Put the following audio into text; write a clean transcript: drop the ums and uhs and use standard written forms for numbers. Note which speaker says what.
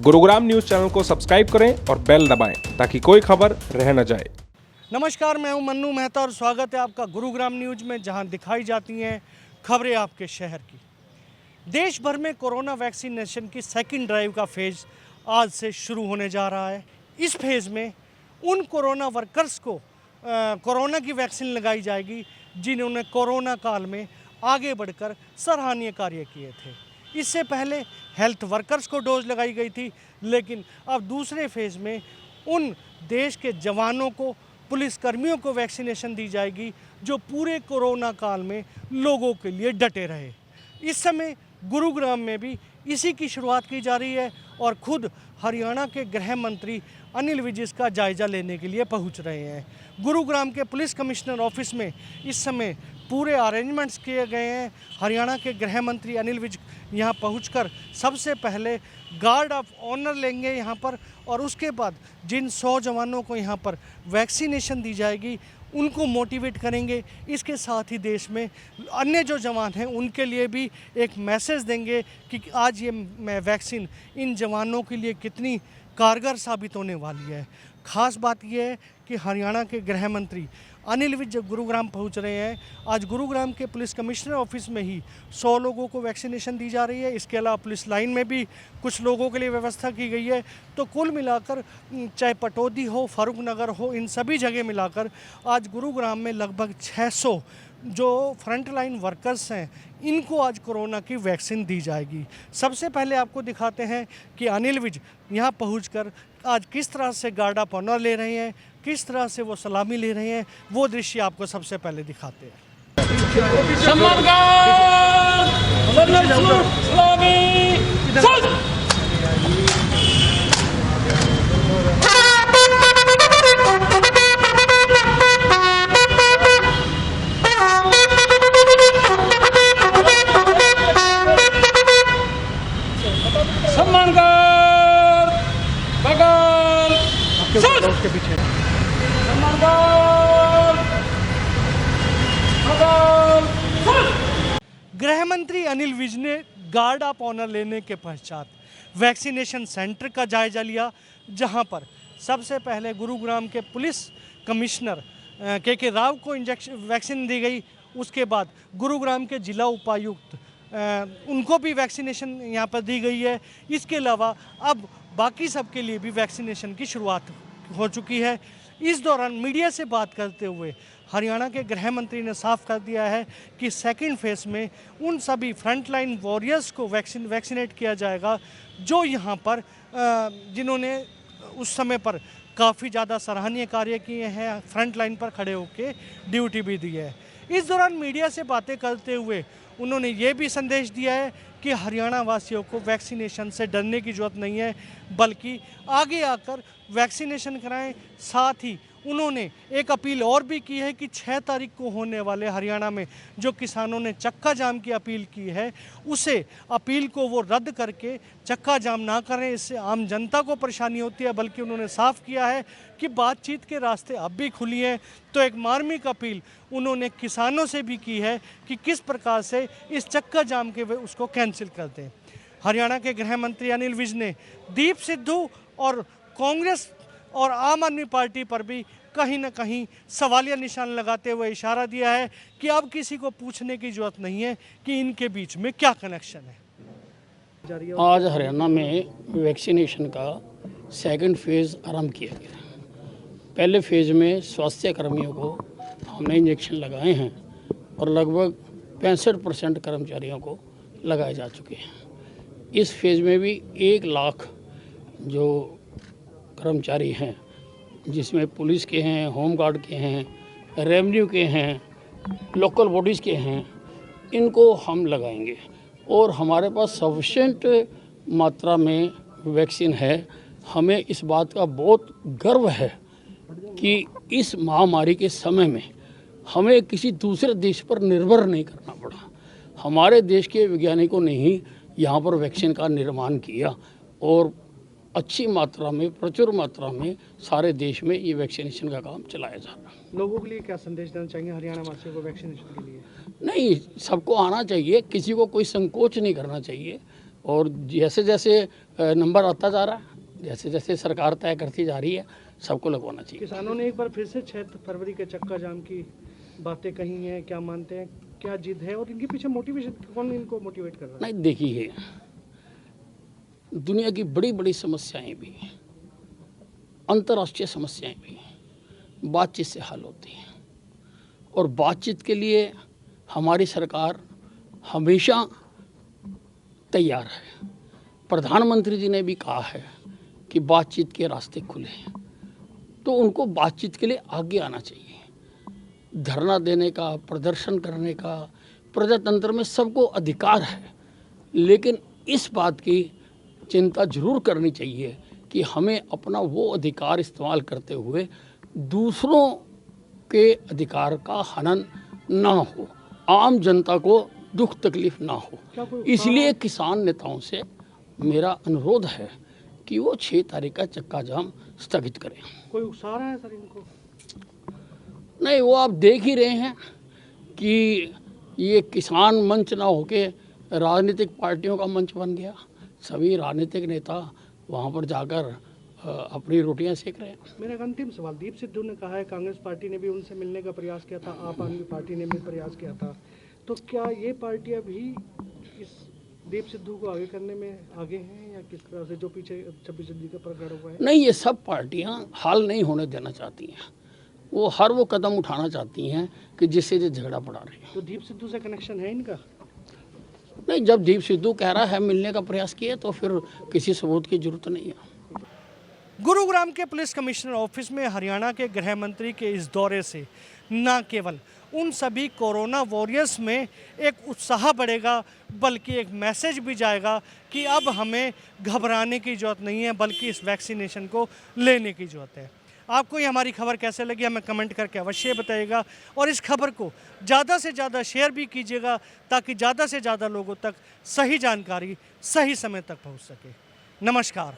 Speaker 1: Gurugram news channel को subscribe करें और बेल दबाएं ताकि कोई खबर रह न जाए।
Speaker 2: नमस्कार, मैं हूं मन्नू मेहता और स्वागत है आपका गुरुग्राम न्यूज में, जहां दिखाई जाती हैं खबरें आपके शहर की। देश भर में कोरोना वैक्सीनेशन की सेकंड ड्राइव का फेज़ आज से शुरू होने जा रहा है। इस फेज़ में उन कोरोना वर्कर्स को कोरोना की वैक्सीन लगाई जाएगी जिन्होंने कोरोना काल में आगे बढ़कर सराहनीय कार्य किए थे। इससे पहले हेल्थ वर्कर्स को डोज लगाई गई थी, लेकिन अब दूसरे फेज़ में उन देश के जवानों को, पुलिसकर्मियों को वैक्सीनेशन दी जाएगी जो पूरे कोरोना काल में लोगों के लिए डटे रहे। इस समय गुरुग्राम में भी इसी की शुरुआत की जा रही है और खुद हरियाणा के गृह मंत्री अनिल विज इसका जायज़ा लेने के लिए पहुंच रहे हैं। गुरुग्राम के पुलिस कमिश्नर ऑफिस में इस समय पूरे अरेंजमेंट्स किए गए हैं। हरियाणा के गृह मंत्री अनिल विज यहां पहुंचकर सबसे पहले गार्ड ऑफ ऑनर लेंगे यहां पर, और उसके बाद जिन 100 जवानों को यहां पर वैक्सीनेशन दी जाएगी उनको मोटिवेट करेंगे। इसके साथ ही देश में अन्य जो जवान हैं उनके लिए भी एक मैसेज देंगे कि आज ये वैक्सीन इन जवानों के लिए कितनी कारगर साबित होने वाली है। ख़ास बात यह है कि हरियाणा के गृह मंत्री अनिल विज जब गुरुग्राम पहुंच रहे हैं, आज गुरुग्राम के पुलिस कमिश्नर ऑफिस में ही 100 लोगों को वैक्सीनेशन दी जा रही है। इसके अलावा पुलिस लाइन में भी कुछ लोगों के लिए व्यवस्था की गई है। तो कुल मिलाकर चाहे पटौदी हो, फारूक नगर हो, इन सभी जगह मिलाकर आज गुरुग्राम में लगभग 600 जो फ्रंट लाइन वर्कर्स हैं इनको आज कोरोना की वैक्सीन दी जाएगी। सबसे पहले आपको दिखाते हैं कि अनिल विज यहाँ पहुंचकर आज किस तरह से गार्ड ऑफ ऑनर ले रहे हैं, किस तरह से वो सलामी ले रहे हैं, वो दृश्य आपको सबसे पहले दिखाते हैं। उसके पीछे गृह मंत्री अनिल विज ने गार्ड ऑफ ऑनर लेने के पश्चात वैक्सीनेशन सेंटर का जायजा लिया, जहां पर सबसे पहले गुरुग्राम के पुलिस कमिश्नर के राव को वैक्सीन दी गई। उसके बाद गुरुग्राम के जिला उपायुक्त उनको भी वैक्सीनेशन यहां पर दी गई है। इसके अलावा अब बाकी सबके लिए भी वैक्सीनेशन की शुरुआत हो चुकी है। इस दौरान मीडिया से बात करते हुए हरियाणा के गृह मंत्री ने साफ कर दिया है कि सेकंड फेज़ में उन सभी फ्रंटलाइन वॉरियर्स को वैक्सीनेट किया जाएगा जो यहाँ पर जिन्होंने उस समय पर काफ़ी ज़्यादा सराहनीय कार्य किए हैं, फ्रंट लाइन पर खड़े होकर ड्यूटी भी दी है। इस दौरान मीडिया से बातें करते हुए उन्होंने ये भी संदेश दिया है कि हरियाणा वासियों को वैक्सीनेशन से डरने की ज़रूरत नहीं है, बल्कि आगे आकर वैक्सीनेशन कराएं। साथ ही उन्होंने एक अपील और भी की है कि 6 तारीख को होने वाले हरियाणा में जो किसानों ने चक्का जाम की अपील की है, उसे अपील को वो रद्द करके चक्का जाम ना करें। इससे आम जनता को परेशानी होती है, बल्कि उन्होंने साफ किया है कि बातचीत के रास्ते अब भी खुली हैं। तो एक मार्मिक अपील उन्होंने किसानों से भी की है कि किस प्रकार से इस चक्का जाम के वे उसको कैंसिल कर दें। हरियाणा के गृह मंत्री अनिल विज ने दीप सिद्धू और कांग्रेस और आम आदमी पार्टी पर भी कहीं ना कहीं सवालिया निशान लगाते हुए इशारा दिया है कि अब किसी को पूछने की जरूरत नहीं है कि इनके बीच में क्या कनेक्शन है।
Speaker 3: आज हरियाणा में वैक्सीनेशन का सेकंड फेज़ आरंभ किया गया। पहले फेज़ में स्वास्थ्य कर्मियों को हमने इंजेक्शन लगाए हैं और लगभग 65% कर्मचारियों को लगाए जा चुके हैं। इस फेज़ में भी 1 लाख जो कर्मचारी हैं, जिसमें पुलिस के हैं, होम गार्ड के हैं, रेवेन्यू के हैं, लोकल बॉडीज़ के हैं, इनको हम लगाएंगे और हमारे पास सफिशेंट मात्रा में वैक्सीन है। हमें इस बात का बहुत गर्व है कि इस महामारी के समय में हमें किसी दूसरे देश पर निर्भर नहीं करना पड़ा। हमारे देश के वैज्ञानिकों ने ही यहाँ पर वैक्सीन का निर्माण किया और अच्छी मात्रा में, प्रचुर मात्रा में सारे देश में ये वैक्सीनेशन का काम चलाया जा रहा है।
Speaker 2: लोगों के लिए क्या संदेश देना चाहिए हरियाणा वासियों को वैक्सीनेशन के लिए?
Speaker 3: नहीं, सबको आना चाहिए, किसी को कोई संकोच नहीं करना चाहिए। और जैसे जैसे नंबर आता जा रहा है, जैसे जैसे सरकार तय करती जा रही है, सबको लगवाना चाहिए।
Speaker 2: किसानों ने एक बार फिर से 6 फरवरी के चक्का जाम की बातें कही हैं, क्या मानते हैं, क्या जिद है और इनके पीछे मोटिवेशन, कौन इनको मोटिवेट कर रहा है?
Speaker 3: नहीं, देखिए, दुनिया की बड़ी बड़ी समस्याएं भी, अंतर्राष्ट्रीय समस्याएं भी बातचीत से हल होती हैं, और बातचीत के लिए हमारी सरकार हमेशा तैयार है। प्रधानमंत्री जी ने भी कहा है कि बातचीत के रास्ते खुले हैं, तो उनको बातचीत के लिए आगे आना चाहिए। धरना देने का, प्रदर्शन करने का प्रजातंत्र में सबको अधिकार है, लेकिन इस बात की चिंता जरूर करनी चाहिए कि हमें अपना वो अधिकार इस्तेमाल करते हुए दूसरों के अधिकार का हनन ना हो, आम जनता को दुख तकलीफ ना हो। इसलिए किसान नेताओं से मेरा अनुरोध है कि वो 6 तारीख का चक्का जाम स्थगित करें।
Speaker 2: कोई उकसा रहा है सर इनको?
Speaker 3: नहीं, वो आप देख ही रहे हैं कि ये किसान मंच ना होके राजनीतिक पार्टियों का मंच बन गया। सभी राजनीतिक नेता वहाँ पर जाकर अपनी रोटियां सेक रहे हैं।
Speaker 2: मेरा एक अंतिम सवाल, दीप सिद्धू ने कहा है कांग्रेस पार्टी ने भी उनसे मिलने का प्रयास किया था, आप आदमी पार्टी ने भी प्रयास किया था, तो क्या ये पार्टियां भी इस दीप सिद्धू को आगे करने में आगे हैं, या किस तरह से जो पीछे 26 जनवरी का प्रकरण हुआ है?
Speaker 3: नहीं, ये सब पार्टियां हाल नहीं होने देना चाहती हैं। वो हर वो कदम उठाना चाहती हैं कि जिससे ये झगड़ा बढ़ा रही है।
Speaker 2: तो दीप सिद्धू से कनेक्शन है इनका?
Speaker 3: नहीं, जब दीप सिद्धू कह रहा है मिलने का प्रयास किया, तो फिर किसी सबूत की जरूरत नहीं है।
Speaker 2: गुरुग्राम के पुलिस कमिश्नर ऑफिस में हरियाणा के गृह मंत्री के इस दौरे से न केवल उन सभी कोरोना वॉरियर्स में एक उत्साह बढ़ेगा, बल्कि एक मैसेज भी जाएगा कि अब हमें घबराने की ज़रूरत नहीं है, बल्कि इस वैक्सीनेशन को लेने की ज़रूरत है। आपको ये हमारी खबर कैसे लगी हमें कमेंट करके अवश्य बताइएगा, और इस खबर को ज़्यादा से ज़्यादा शेयर भी कीजिएगा, ताकि ज़्यादा से ज़्यादा लोगों तक सही जानकारी सही समय तक पहुँच सके। नमस्कार।